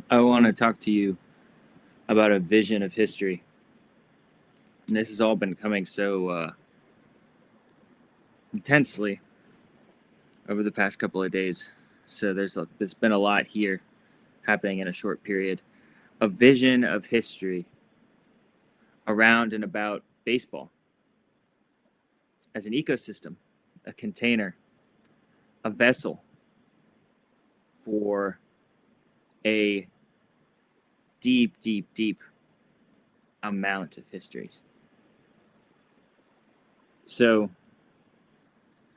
I want to talk to you about a vision of history. And this has all been coming so intensely over the past couple of days. So there's been a lot here happening in a short period. A vision of history around and about baseball as an ecosystem, a container, a vessel for a deep, deep, deep amount of histories. So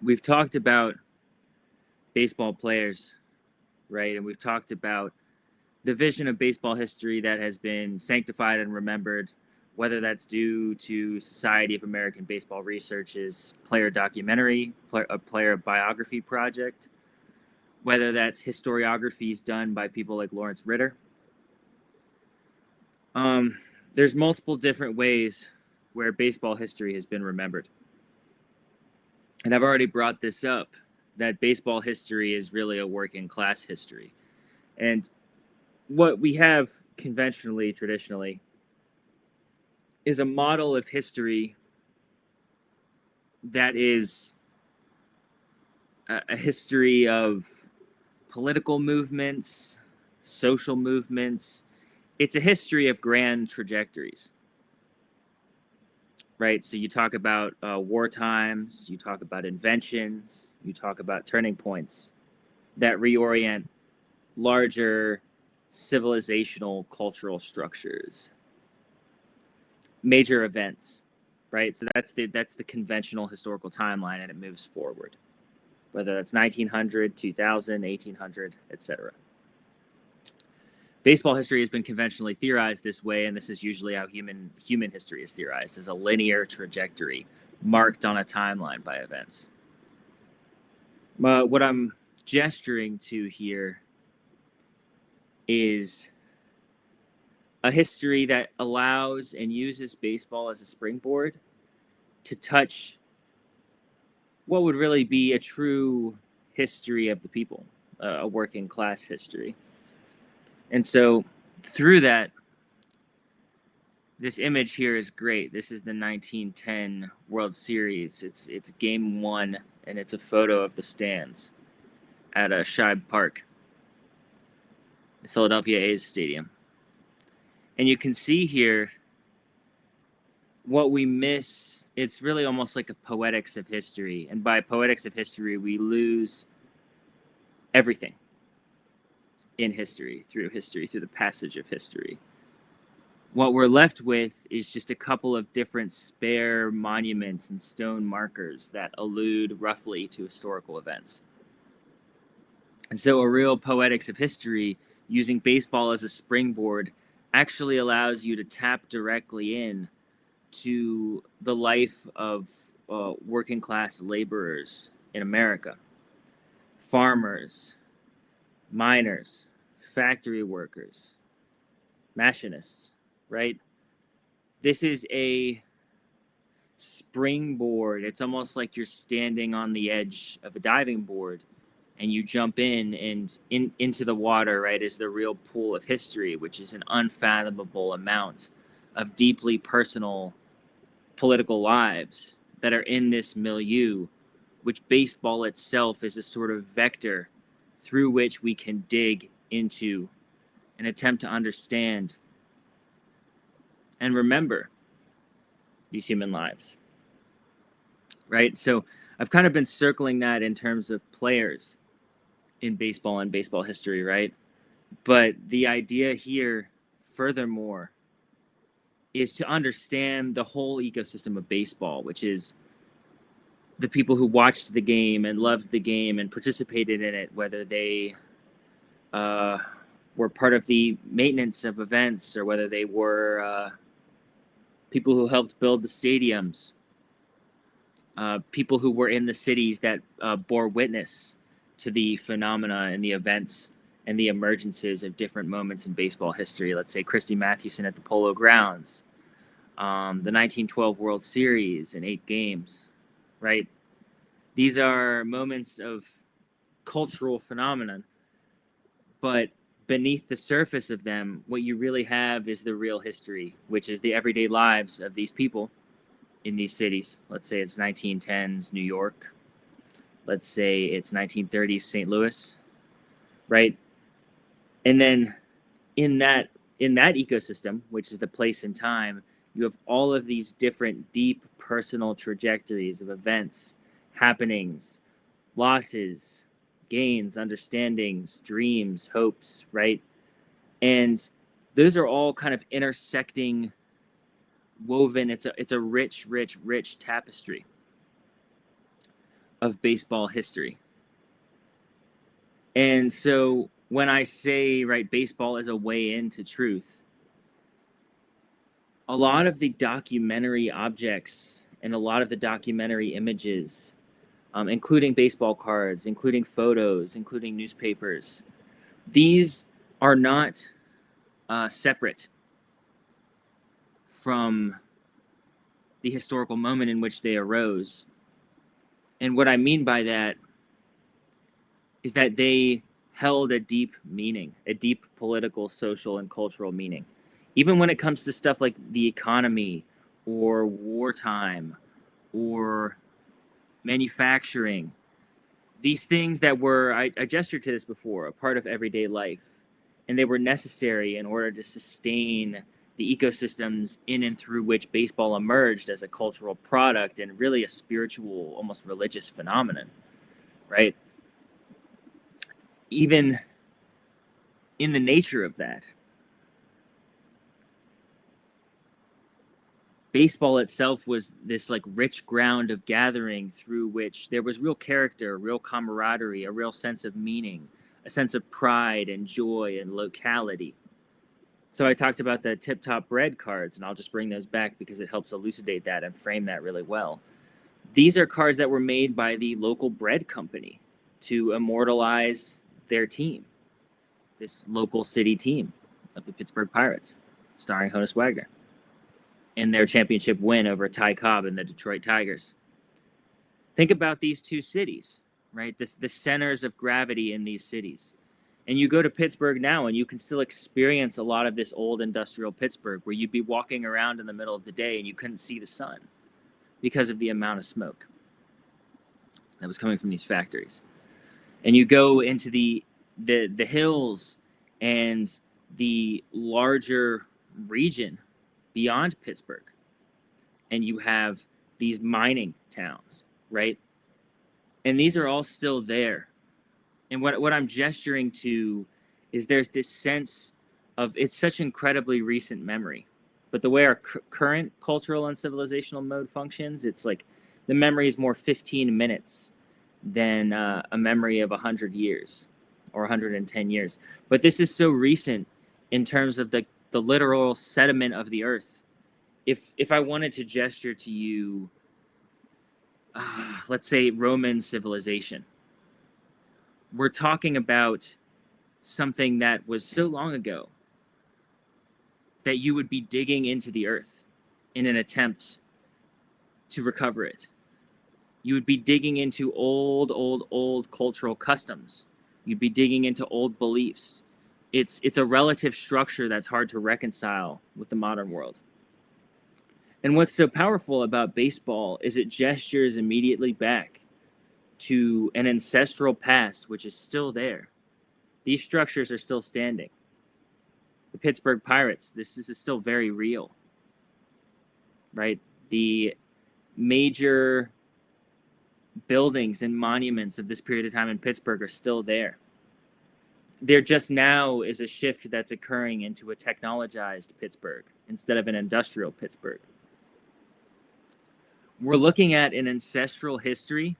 we've talked about baseball players, right? And we've talked about the vision of baseball history that has been sanctified and remembered, whether that's due to Society of American Baseball Research's player documentary, a player biography project, whether that's historiographies done by people like Lawrence Ritter. There's multiple different ways where baseball history has been remembered. And I've already brought this up, that baseball history is really a working class history. And what we have conventionally, traditionally, is a model of history that is a history of political movements, social movements. It's a history of grand trajectories, right? So you talk about war times, you talk about inventions, you talk about turning points that reorient larger civilizational cultural structures, major events, right? So that's the conventional historical timeline, and it moves forward, whether that's 1900, 2000, 1800, etc. Baseball history has been conventionally theorized this way, and this is usually how human history is theorized, as a linear trajectory marked on a timeline by events. What I'm gesturing to here is a history that allows and uses baseball as a springboard to touch what would really be a true history of the people, a working class history. And so through that, this image here is great. This is the 1910 World Series. It's game 1, and it's a photo of the stands at Shibe Park, the Philadelphia A's stadium. And you can see here what we miss. It's really almost like a poetics of history. And by poetics of history, we lose everything in history, through the passage of history. What we're left with is just a couple of different spare monuments and stone markers that allude roughly to historical events. And so a real poetics of history, using baseball as a springboard, actually allows you to tap directly in to the life of working class laborers in America, farmers, miners, factory workers, machinists, right? This is a springboard. It's almost like you're standing on the edge of a diving board and you jump in, and into the water, right, is the real pool of history, which is an unfathomable amount of deeply personal political lives that are in this milieu, which baseball itself is a sort of vector through which we can dig into and attempt to understand and remember these human lives, right? So I've kind of been circling that in terms of players in baseball and baseball history, right? But the idea here, furthermore, is to understand the whole ecosystem of baseball, which is the people who watched the game and loved the game and participated in it, whether they were part of the maintenance of events or whether they were people who helped build the stadiums, people who were in the cities that bore witness to the phenomena and the events and the emergences of different moments in baseball history. Let's say Christy Mathewson at the Polo Grounds, the 1912 World Series in 8 games, right? These are moments of cultural phenomenon, but beneath the surface of them, what you really have is the real history, which is the everyday lives of these people in these cities. Let's say it's 1910s New York. Let's say it's 1930s St. Louis, right? And then in that ecosystem, which is the place and time, you have all of these different deep personal trajectories of events, happenings, losses, gains, understandings, dreams, hopes, right? And those are all kind of intersecting, woven. It's a rich, rich, rich tapestry of baseball history. And so when I say, right, baseball is a way into truth, a lot of the documentary objects and a lot of the documentary images, including baseball cards, including photos, including newspapers, these are not separate from the historical moment in which they arose. And what I mean by that is that they held a deep meaning, a deep political, social, and cultural meaning. Even when it comes to stuff like the economy or wartime or manufacturing, these things that were, I gestured to this before, a part of everyday life, and they were necessary in order to sustain the ecosystems in and through which baseball emerged as a cultural product and really a spiritual, almost religious phenomenon, right? Even in the nature of that, baseball itself was this like rich ground of gathering through which there was real character, real camaraderie, a real sense of meaning, a sense of pride and joy and locality. So I talked about the Tip Top Bread cards, and I'll just bring those back because it helps elucidate that and frame that really well. These are cards that were made by the local bread company to immortalize their team, this local city team of the Pittsburgh Pirates, starring Honus Wagner, in their championship win over Ty Cobb and the Detroit Tigers. Think about these two cities, right? The centers of gravity in these cities. And you go to Pittsburgh now and you can still experience a lot of this old industrial Pittsburgh where you'd be walking around in the middle of the day and you couldn't see the sun because of the amount of smoke that was coming from these factories. And you go into the hills and the larger region beyond Pittsburgh, and you have these mining towns, right? And these are all still there. And what I'm gesturing to is there's this sense of it's such incredibly recent memory. But the way our current cultural and civilizational mode functions, it's like the memory is more 15 minutes than a memory of 100 years or 110 years. But this is so recent in terms of the literal sediment of the earth. If I wanted to gesture to you, let's say Roman civilization, we're talking about something that was so long ago that you would be digging into the earth in an attempt to recover it. You would be digging into old cultural customs. You'd be digging into old beliefs. It's a relative structure that's hard to reconcile with the modern world. And what's so powerful about baseball is it gestures immediately back to an ancestral past which is still there. These structures are still standing. The Pittsburgh Pirates, this is still very real, right? The major buildings and monuments of this period of time in Pittsburgh are still there. There just now is a shift that's occurring into a technologized Pittsburgh instead of an industrial Pittsburgh. We're looking at an ancestral history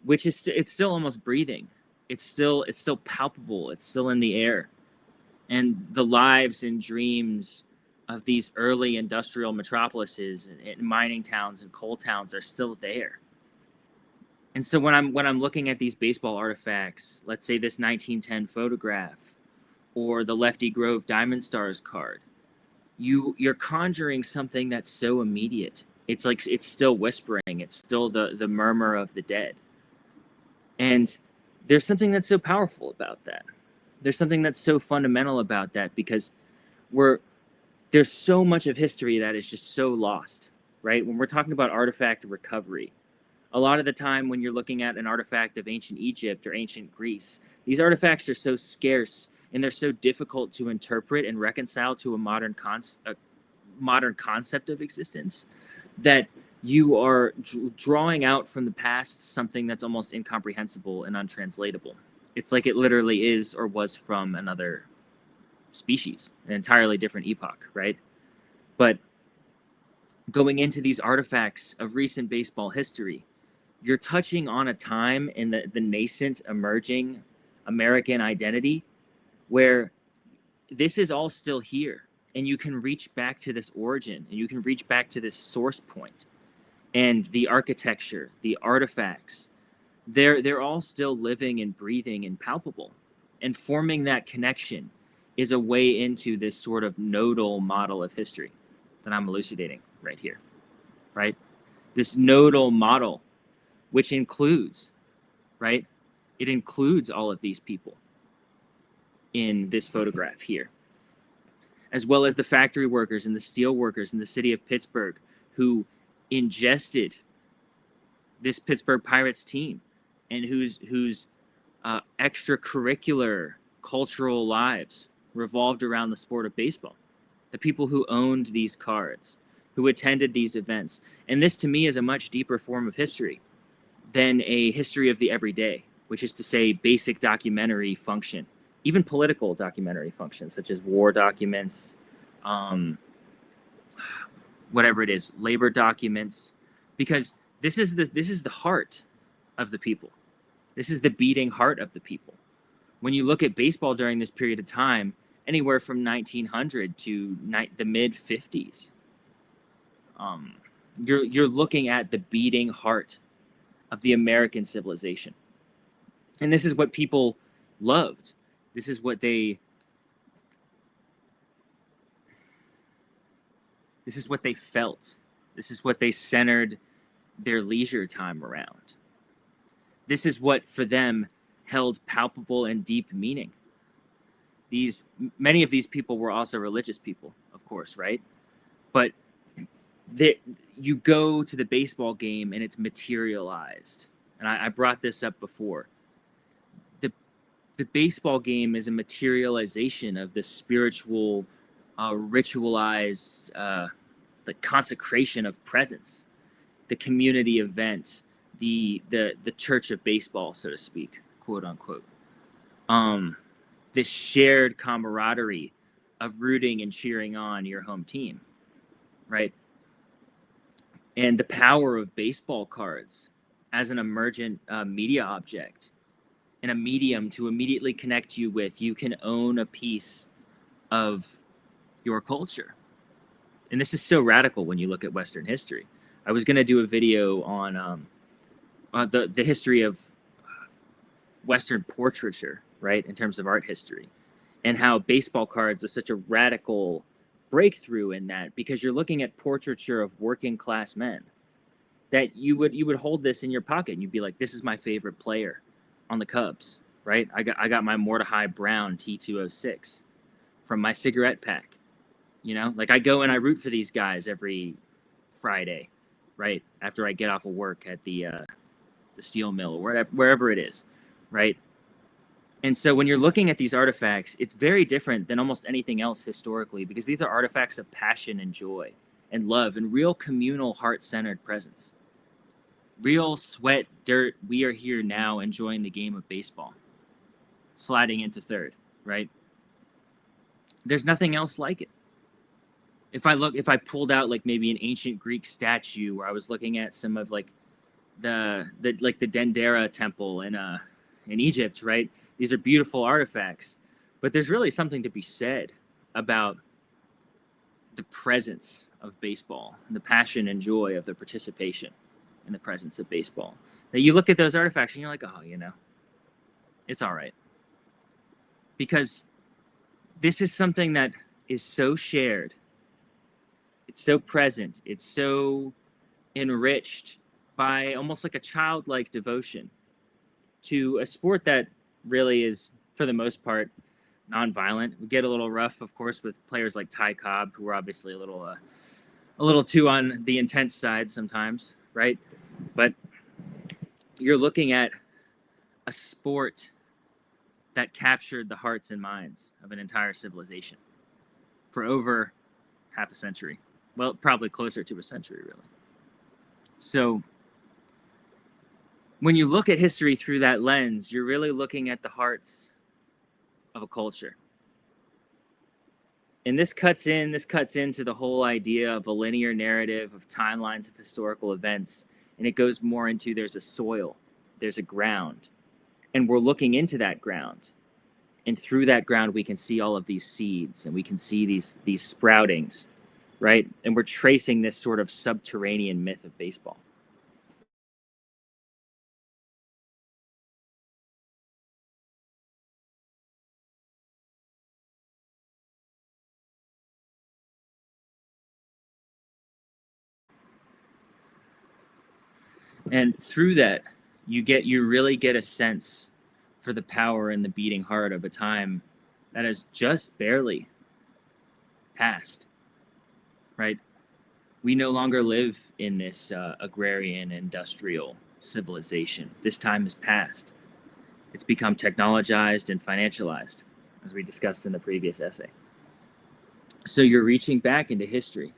which is it's still almost breathing. It's still palpable. It's still in the air. And the lives and dreams of these early industrial metropolises and mining towns and coal towns are still there. And so when I'm looking at these baseball artifacts, let's say this 1910 photograph or the Lefty Grove Diamond Stars card, you're conjuring something that's so immediate. It's like it's still whispering. It's still the murmur of the dead. And there's something that's so powerful about that. There's something that's so fundamental about that, because we're there's so much of history that is just so lost, right? When we're talking about artifact recovery, a lot of the time when you're looking at an artifact of ancient Egypt or ancient Greece, these artifacts are so scarce and they're so difficult to interpret and reconcile to a modern concept of existence, that you are drawing out from the past something that's almost incomprehensible and untranslatable. It's like it literally is or was from another species, an entirely different epoch, right? But going into these artifacts of recent baseball history, you're touching on a time in the nascent, emerging American identity where this is all still here. And you can reach back to this origin, and you can reach back to this source point. And the architecture, the artifacts, they're all still living and breathing and palpable. And forming that connection is a way into this sort of nodal model of history that I'm elucidating right here, right? This nodal model, which includes, right? It includes all of these people in this photograph here, as well as the factory workers and the steel workers in the city of Pittsburgh who ingested this Pittsburgh Pirates team, and whose extracurricular cultural lives revolved around the sport of baseball. The people who owned these cards, who attended these events. And this to me is a much deeper form of history than a history of the everyday, which is to say basic documentary function, even political documentary functions, such as war documents, whatever it is, labor documents, because this is the heart of the people. This is the beating heart of the people. When you look at baseball during this period of time, anywhere from 1900 to the mid 50s, you're looking at the beating heart of the American civilization. And this is what people loved. This is what they felt. This is what they centered their leisure time around. This is what for them held palpable and deep meaning. Many of these people were also religious people, of course, right? But you go to the baseball game and it's materialized. And I brought this up before. The baseball game is a materialization of the spiritual, ritualized, the consecration of presence, the community event, the church of baseball, so to speak, quote unquote. This shared camaraderie of rooting and cheering on your home team, right? And the power of baseball cards as an emergent media object and a medium to immediately connect you with. You can own a piece of your culture. And this is so radical when you look at Western history. I was going to do a video on the history of Western portraiture, right, in terms of art history, and how baseball cards are such a radical breakthrough in that, because you're looking at portraiture of working class men, that you would hold this in your pocket and you'd be like, this is my favorite player on the Cubs, right? I got my Mordecai Brown T206 from my cigarette pack. You know, like I go and I root for these guys every Friday, right, after I get off of work at the steel mill or wherever it is, right? And so when you're looking at these artifacts, it's very different than almost anything else historically, because these are artifacts of passion and joy and love and real communal, heart-centered presence. Real sweat, dirt, we are here now enjoying the game of baseball, sliding into third, right? There's nothing else like it. If I pulled out like maybe an ancient Greek statue, where I was looking at some of like the Dendera temple in Egypt, right? These are beautiful artifacts, but there's really something to be said about the presence of baseball and the passion and joy of the participation in the presence of baseball. Now you look at those artifacts and you're like, oh, you know, it's all right. Because this is something that is so shared. It's so present. It's so enriched by almost like a childlike devotion to a sport that really is, for the most part, nonviolent. We get a little rough, of course, with players like Ty Cobb, who are obviously a little too on the intense side sometimes, right? But you're looking at a sport that captured the hearts and minds of an entire civilization for over half a century. Well, probably closer to a century, really. So when you look at history through that lens, you're really looking at the hearts of a culture. And this cuts into the whole idea of a linear narrative of timelines of historical events. And it goes more into there's a soil, there's a ground. And we're looking into that ground. And through that ground, we can see all of these seeds and we can see these sproutings, right? And we're tracing this sort of subterranean myth of baseball. And through that, you really get a sense for the power and the beating heart of a time that has just barely passed, right? We no longer live in this agrarian industrial civilization. This time has passed. It's become technologized and financialized, as we discussed in the previous essay. So you're reaching back into history,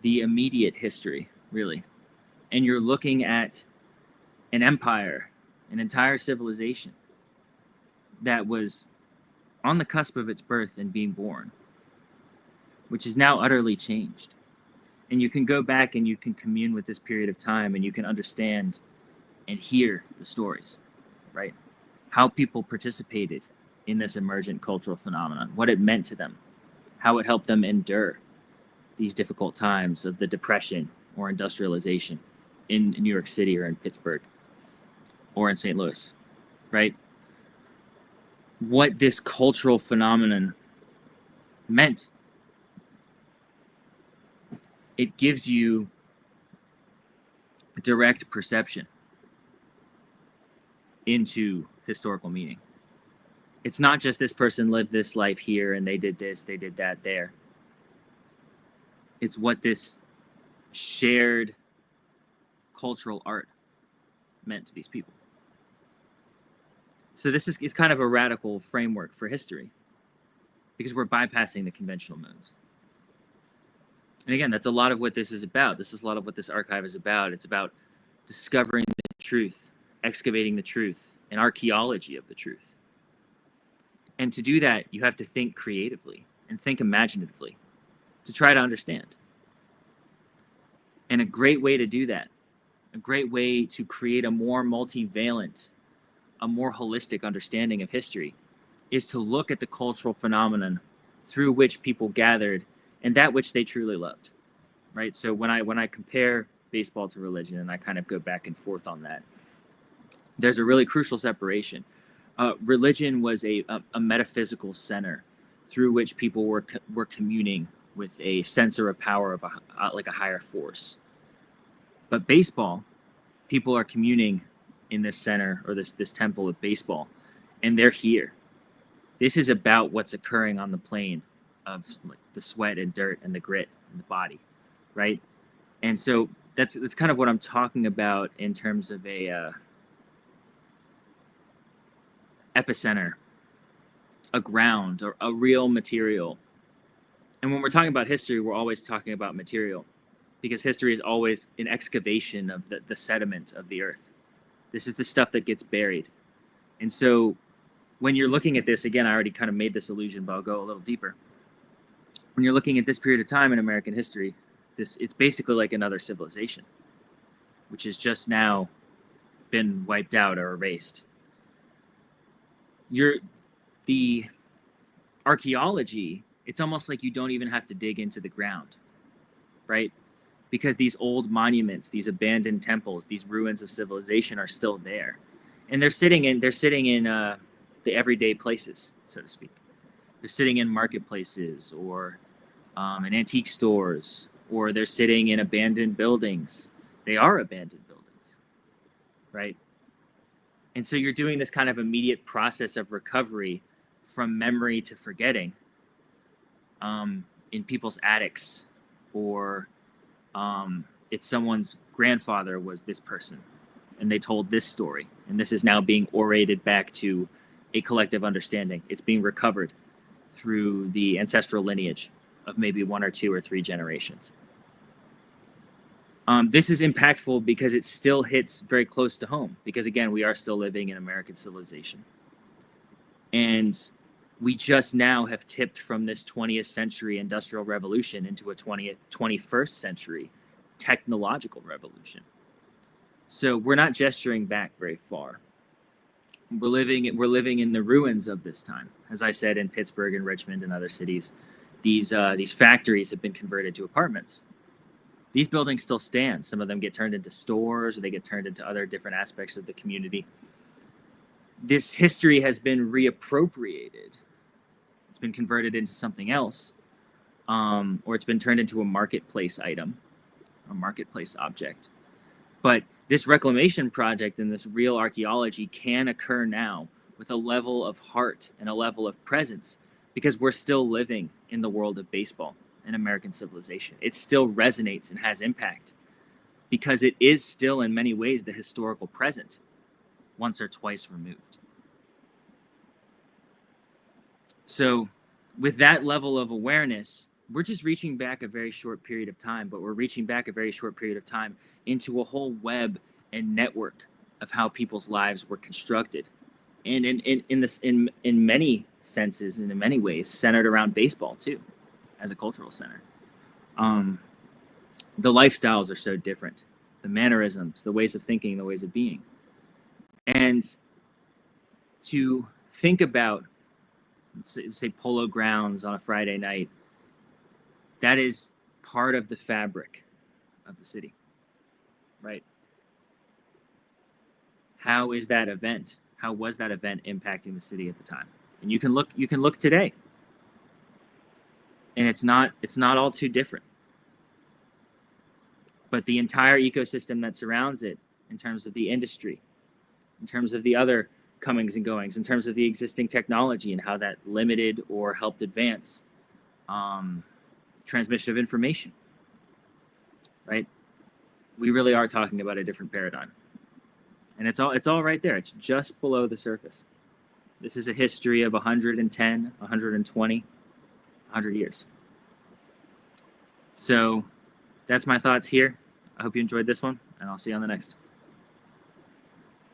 the immediate history, really. And you're looking at an empire, an entire civilization that was on the cusp of its birth and being born, which is now utterly changed. And you can go back and you can commune with this period of time and you can understand and hear the stories, right? How people participated in this emergent cultural phenomenon, what it meant to them, how it helped them endure these difficult times of the Depression or industrialization in New York City or in Pittsburgh or in St. Louis, right? What this cultural phenomenon meant. It gives you direct perception into historical meaning. It's not just this person lived this life here and they did this, they did that there. It's what this shared cultural art meant to these people. So it's kind of a radical framework for history because we're bypassing the conventional modes. And again, that's a lot of what this is about. This is a lot of what this archive is about. It's about discovering the truth, excavating the truth, and archaeology of the truth. And to do that, you have to think creatively and think imaginatively to try to understand. And a great way to do that, a great way to create a more multivalent, a more holistic understanding of history is to look at the cultural phenomenon through which people gathered and that which they truly loved, right? So when I compare baseball to religion and I kind of go back and forth on that, there's a really crucial separation. Religion was a metaphysical center through which people were communing with a sense or a power of like a higher force. But baseball, people are communing in this center or this temple of baseball, and they're here. This is about what's occurring on the plane of like the sweat and dirt and the grit and the body, right? And so that's kind of what I'm talking about in terms of a epicenter, a ground, or a real material. And when we're talking about history, we're always talking about material because history is always an excavation of the sediment of the earth. This is the stuff that gets buried. And so when you're looking at this, again, I already kind of made this illusion, but I'll go a little deeper. When you're looking at this period of time in American history, it's basically like another civilization, which has just now been wiped out or erased. The archaeology, it's almost like you don't even have to dig into the ground, right? Because these old monuments, these abandoned temples, these ruins of civilization are still there, and they're sitting in the everyday places, so to speak. They're sitting in marketplaces or in antique stores, or they're sitting in abandoned buildings. They are abandoned buildings, right? And so you're doing this kind of immediate process of recovery from memory to forgetting in people's attics, or it's someone's grandfather was this person and they told this story, and this is now being orated back to a collective understanding. It's being recovered through the ancestral lineage of maybe 1 or 2 or 3 generations. This is impactful because it still hits very close to home, because again, we are still living in American civilization. And we just now have tipped from this 20th century industrial revolution into a 21st century technological revolution. So we're not gesturing back very far. We're living in the ruins of this time. As I said, in Pittsburgh and Richmond and other cities, these factories have been converted to apartments. These buildings still stand. Some of them get turned into stores, or they get turned into other different aspects of the community. This history has been reappropriated. It's been converted into something else, or it's been turned into a marketplace item, a marketplace object. But this reclamation project and this real archaeology can occur now with a level of heart and a level of presence, because we're still living in the world of baseball and American civilization. It still resonates and has impact, because it is still in many ways the historical present, once or twice removed. So with that level of awareness, we're just reaching back a very short period of time, but we're reaching back a very short period of time into a whole web and network of how people's lives were constructed. And in many senses and in many ways centered around baseball too, as a cultural center. The lifestyles are so different, the mannerisms, the ways of thinking, the ways of being. And to think about, let's say Polo Grounds on a Friday night, that is part of the fabric of the city, right? How is that event? How was that event impacting the city at the time? And you can look today, and it's not all too different. But the entire ecosystem that surrounds it, in terms of the industry, in terms of the other comings and goings, in terms of the existing technology and how that limited or helped advance transmission of information, right? We really are talking about a different paradigm. And it's all right there. It's just below the surface. This is a history of 110, 120, 100 years. So that's my thoughts here. I hope you enjoyed this one, and I'll see you on the next.